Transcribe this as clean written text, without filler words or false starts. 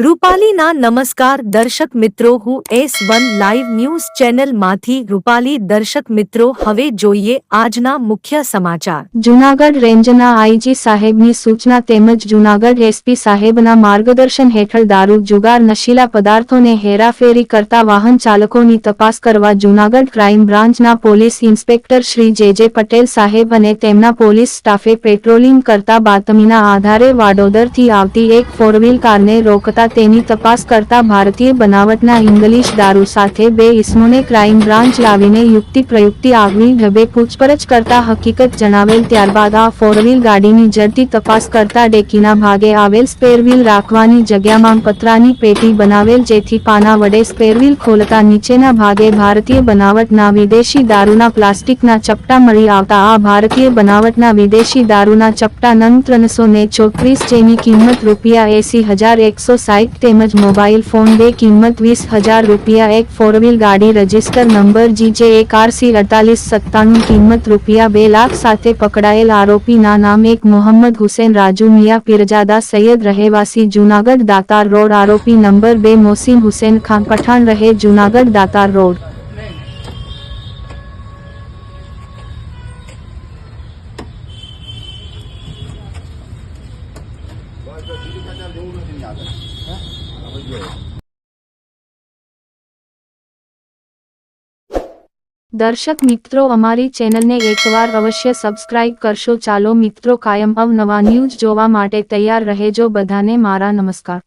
રૂપાલીના નમસ્કાર દર્શક મિત્રો, હું S1 લાઈવ ન્યૂઝ ચેનલમાંથી રૂપાલી. દર્શક મિત્રો, હવે જોઈએ આજના મુખ્ય સમાચાર. જૂનાગઢ રેન્જના આઈજી સાહેબની સૂચના તેમજ જૂનાગઢ એસપી સાહેબના માર્ગદર્શન હેઠળ દારૂ, જુગાર, નશીલા પદાર્થોને હેરાફેરી કરતા વાહન ચાલકોની તપાસ કરવા જૂનાગઢ ક્રાઇમ બ્રાન્ચના પોલીસ ઇન્સ્પેક્ટર શ્રી જે પટેલ સાહેબ અને તેમના પોલીસ સ્ટાફે પેટ્રોલિંગ કરતા બાતમીના આધારે વાડોદરથી આવતી એક ફોરવ્હીલ કારને રોકતા તેની તપાસ કરતા ભારતીય બનાવટના ઇંગ્લિશ દારૂ સાથે બે ઇસમોને ક્રાઇમ બ્રાન્ચ લાવીને યુક્તિ પ્રયુક્તિ આગવી ઢબે પૂછપરછ કરતા હકીકત જણાવેલ. ત્યારબાદ આ ફોરવ્હીલ ગાડીની ઝડપી તપાસ કરતા ડેકીના ભાગે આવેલ સ્પેરવ્હીલ રાખવાની જગ્યામાં પતરાની પેટી બનાવેલ, જેથી પાના વડે સ્પેરવ્હીલ ખોલતા નીચેના ભાગે ભારતીય બનાવટના વિદેશી દારૂના પ્લાસ્ટિકના ચપટા મળી આવતા આ ભારતીય બનાવટના વિદેશી દારૂના ચપટા નંગ 334, જેની કિંમત ₹80,160 તેમજ મોબાઈલ ફોન બે કિંમત ₹20,000, એક ફોરવ્હીલ ગાડી રજિસ્ટર નંબર GJ1RC4897 કિંમત ₹2 લાખ સાથે પકડાયેલ આરોપીના નામ એક મોહમ્મદ હુસેન રાજુ મિયા પીરજાદા સૈયદ, રહેવાસી જૂનાગઢ દાતાર રોડ. આરોપી નંબર 2 મોસીન હુસેન ખાન પઠાણ, રહે જૂનાગઢ દાતાર રોડ. દર્શક મિત્રો, અમારી ચેનલને એકવાર અવશ્ય સબસ્ક્રાઇબ કરશો. ચાલો મિત્રો, કાયમ અવનવા ન્યૂઝ જોવા માટે તૈયાર રહેજો. બધાને મારા નમસ્કાર.